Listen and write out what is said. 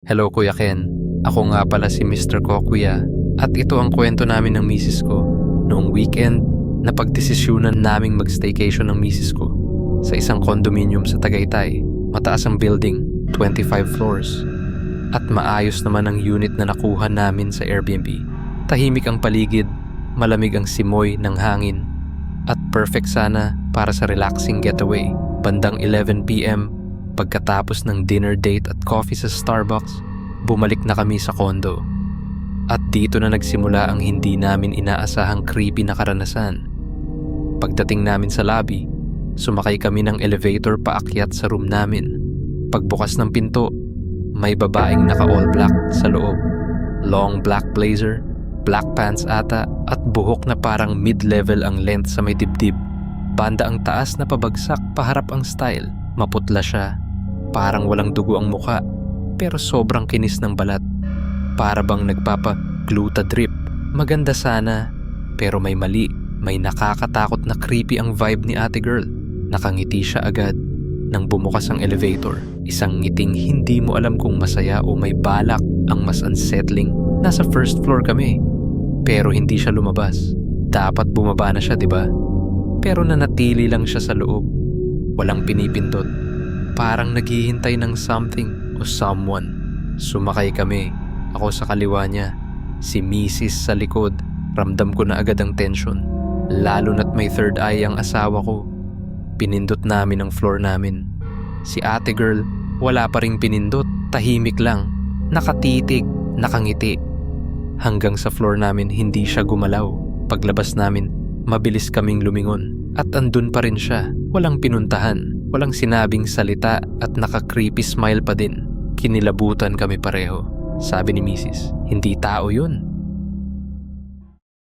Hello Kuya Ken, ako nga pala si Mr. Kokuya at ito ang kwento namin ng misis ko. Noong weekend, napagdesisyunan naming mag-staycation ng misis ko sa isang condominium sa Tagaytay. Mataas ang building, 25 floors. At maayos naman ang unit na nakuha namin sa Airbnb. Tahimik ang paligid, malamig ang simoy ng hangin, at perfect sana para sa relaxing getaway. Bandang 11 PM, pagkatapos ng dinner date at coffee sa Starbucks, bumalik na kami sa condo. At dito na nagsimula ang hindi namin inaasahang creepy na karanasan. Pagdating namin sa lobby, sumakay kami ng elevator paakyat sa room namin. Pagbukas ng pinto, may babaeng naka-all black sa loob. Long black blazer, black pants ata, at buhok na parang mid-level ang length sa may dibdib. Banda ang taas na pabagsak, paharap ang style. Maputla siya, parang walang dugo ang muka, pero sobrang kinis ng balat. Para bang nagpapa-gluta drip. Maganda sana, pero may mali. May nakakatakot na creepy ang vibe ni ate girl. Nakangiti siya agad nang bumukas ang elevator. Isang ngiting hindi mo alam kung masaya o may balak. Ang mas unsettling, nasa first floor kami. Pero hindi siya lumabas. Dapat bumaba na siya, diba? Pero nanatili lang siya sa loob. Walang pinipindot. Parang naghihintay ng something o someone. Sumakay kami. Ako sa kaliwa niya. Si Mrs. sa likod. Ramdam ko na agad ang tension. Lalo na't may third eye ang asawa ko. Pinindot namin ang floor namin. Si ate girl, wala pa ring pinindot. Tahimik lang. Nakatitig, nakangiti. Hanggang sa floor namin hindi siya gumalaw. Paglabas namin, mabilis kaming lumingon. At andun pa rin siya. Walang pinuntahan. Walang sinabing salita at naka-creepy smile pa din. Kinilabutan kami pareho. Sabi ni Mrs., hindi tao yun.